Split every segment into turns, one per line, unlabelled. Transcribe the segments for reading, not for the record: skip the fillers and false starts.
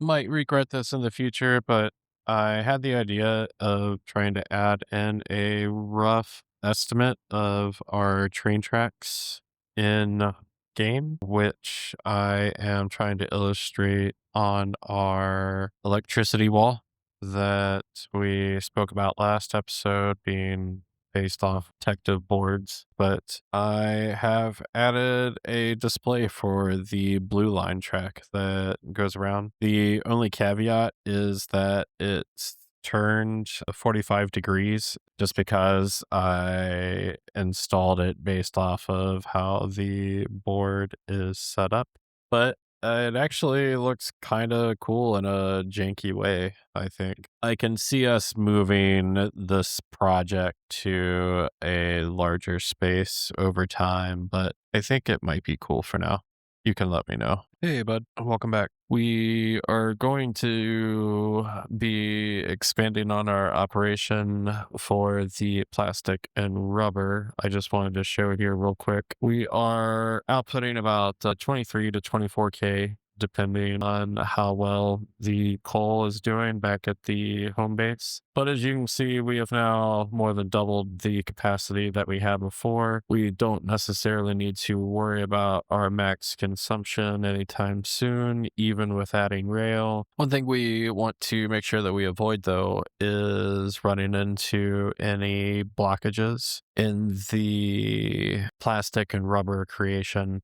might regret this in the future, but I had the idea of trying to add in a rough estimate of our train tracks in game, which I am trying to illustrate on our electricity wall that we spoke about last episode being based off protective boards, but I have added a display for the blue line track that goes around. The only caveat is that it's turned 45 degrees just because I installed it based off of how the board is set up. But it actually looks kind of cool in a janky way, I think. I can see us moving this project to a larger space over time, but I think it might be cool for now. You can let me know. Hey, bud, welcome back. We are going to be expanding on our operation for the plastic and rubber. I just wanted to show here real quick. We are outputting about 23 to 24K depending on how well the coal is doing back at the home base. But as you can see, we have now more than doubled the capacity that we had before. We don't necessarily need to worry about our max consumption anytime soon, even with adding rail. One thing we want to make sure that we avoid, though, is running into any blockages in the plastic and rubber creation,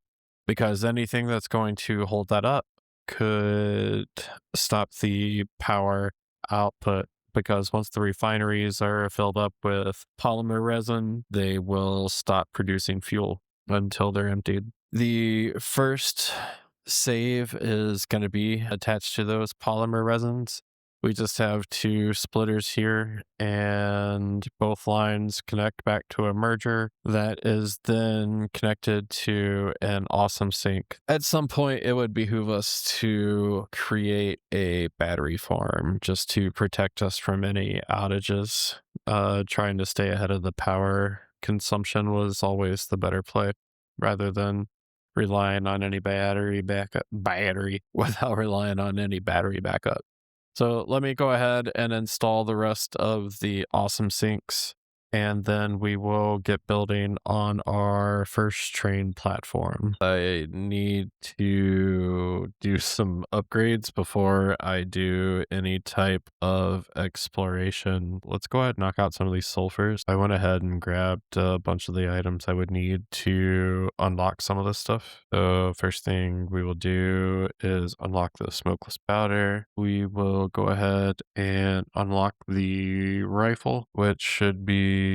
because anything that's going to hold that up could stop the power output. Because once the refineries are filled up with polymer resin, they will stop producing fuel until they're emptied. The first save is going to be attached to those polymer resins. We just have two splitters here, and both lines connect back to a merger that is then connected to an awesome sink. At some point, it would behoove us to create a battery farm just to protect us from any outages. Trying to stay ahead of the power consumption was always the better play rather than relying on any battery without relying on any battery backup. So let me go ahead and install the rest of the awesome sinks, and then we will get building on our first train platform. I need to do some upgrades before I do any type of exploration. Let's go ahead and knock out some of these sulfurs. I went ahead and grabbed a bunch of the items I would need to unlock some of this stuff. So first thing we will do is unlock the smokeless powder. We will go ahead and unlock the rifle, which should be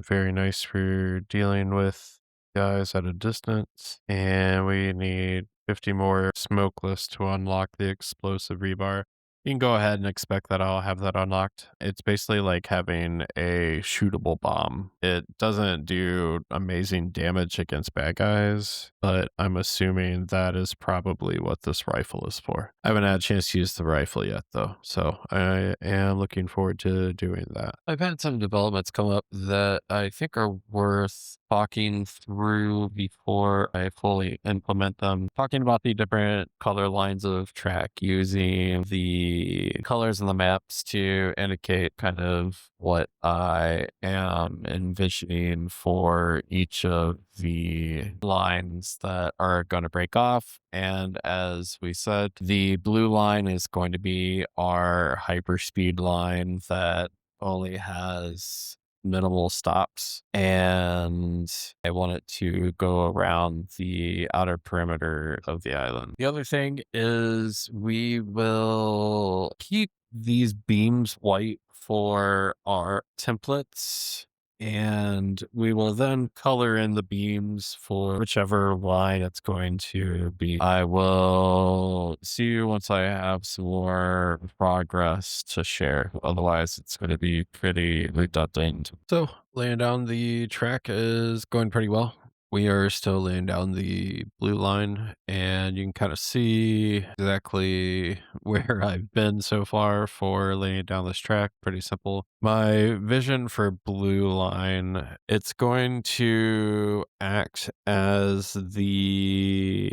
very nice for dealing with guys at a distance. And we need 50 more smokeless to unlock the explosive rebar. You can go ahead and expect that I'll have that unlocked. It's basically like having a shootable bomb. It doesn't do amazing damage against bad guys, but I'm assuming that is probably what this rifle is for. I haven't had a chance to use the rifle yet, though, so I am looking forward to doing that. I've had some developments come up that I think are worth talking through before I fully implement them. Talking about the different color lines of track, using the colors in the maps to indicate kind of what I am envisioning for each of the lines that are going to break off. And as we said, the blue line is going to be our hyperspeed line that only has minimal stops, and I want it to go around the outer perimeter of the island. The other thing is we will keep these beams white for our templates, and we will then color in the beams for whichever line it's going to be. I will see you once I have some more progress to share. Otherwise, it's going to be pretty redundant. So, laying down the track is going pretty well. We are still laying down the blue line, and you can kind of see exactly where I've been so far for laying down this track. Pretty simple. My vision for blue line, it's going to act as the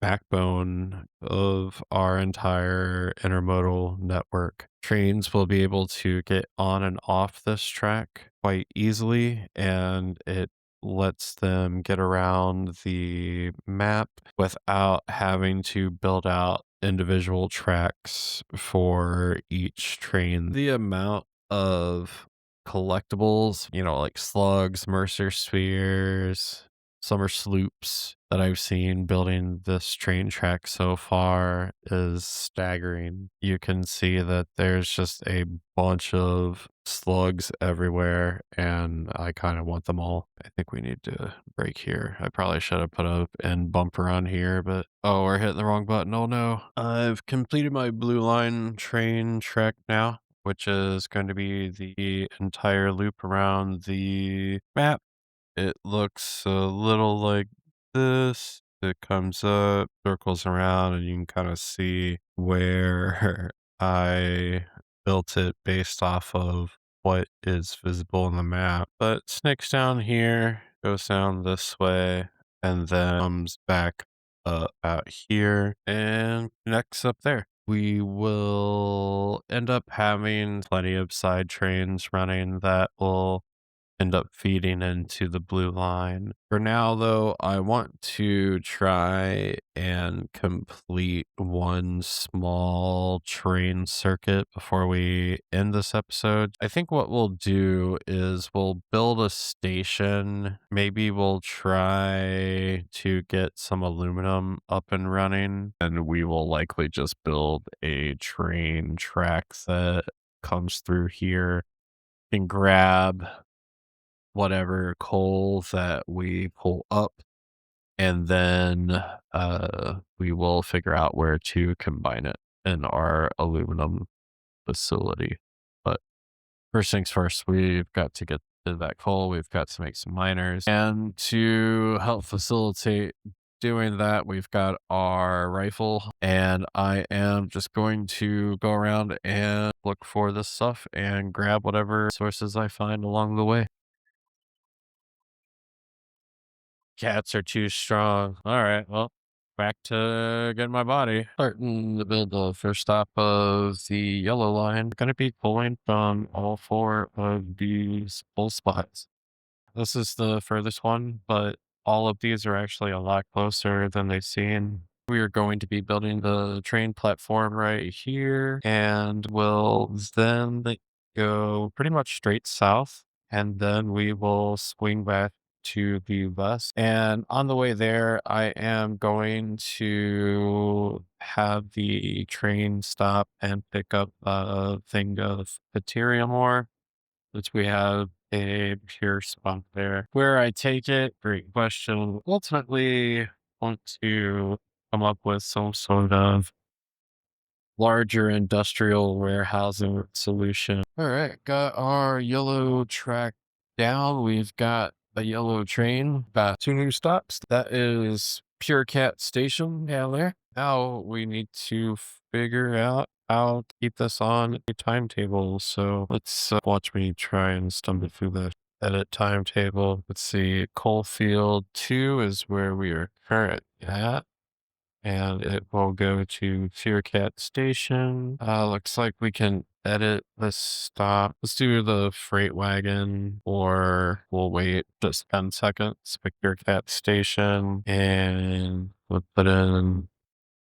backbone of our entire intermodal network. Trains will be able to get on and off this track quite easily, and it lets them get around the map without having to build out individual tracks for each train. The amount of collectibles, like slugs, Mercer spheres, summer sloops that I've seen building this train track so far is staggering. You can see that there's just a bunch of slugs everywhere, and I kind of want them all. I think we need to break here. I probably should have put a end bumper on here, but oh, we're hitting the wrong button. Oh no. I've completed my blue line train track now, which is going to be the entire loop around the map. It looks a little like this. It comes up, circles around, and you can kind of see where I built it based off of what is visible in the map. But snakes down here, goes down this way, and then comes back out here and connects up there. We will end up having plenty of side trains running that will end up feeding into the blue line. For now, though, I want to try and complete one small train circuit before we end this episode. I think what we'll do is we'll build a station. Maybe we'll try to get some aluminum up and running, and we will likely just build a train track that comes through here and grab whatever coal that we pull up, and then we will figure out where to combine it in our aluminum facility. But first things first, we've got to get to that coal. We've got to make some miners. And to help facilitate doing that, we've got our rifle. And I am just going to go around and look for this stuff and grab whatever sources I find along the way. Cats are too strong. All right, well, back to getting my body. Starting to build the first stop of the yellow line. Going to be pulling from all four of these pull spots. This is the furthest one, but all of these are actually a lot closer than they seem. We are going to be building the train platform right here, and we'll then go pretty much straight south, and then we will swing back to the west. And on the way there, I am going to have the train stop and pick up a thing of material ore, which we have a pure spot there. Where I take it, great question. Ultimately, want to come up with some sort of larger industrial warehousing solution. All right, got our yellow track down. We've got a yellow train, got two new stops. That is Pure Cat Station down there. Now we need to figure out how to keep this on a timetable. So let's watch me try and stumble through the edit timetable. Let's see, Coalfield 2 is where we are currently at, and it will go to Fearcat Station. Looks like we can edit this stop. Let's do the freight wagon, or we'll wait just 10 seconds. Pick Fearcat Station, and we'll put in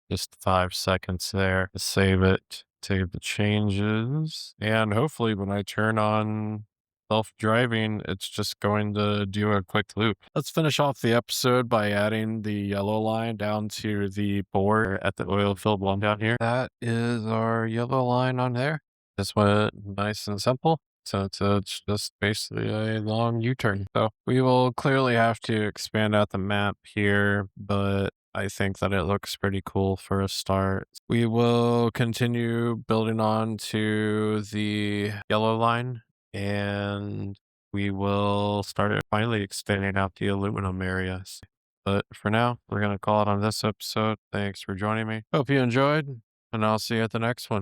just 5 seconds there to save it, save the changes. And hopefully when I turn on self-driving, it's just going to do a quick loop. Let's finish off the episode by adding the yellow line down to the board at the oil filled one down here. That is our yellow line on there. This went nice and simple. So it's just basically a long U-turn. So we will clearly have to expand out the map here, but I think that it looks pretty cool for a start. We will continue building on to the yellow line, and we will start finally expanding out the aluminum areas. But for now, we're going to call it on this episode. Thanks for joining me. Hope you enjoyed, and I'll see you at the next one.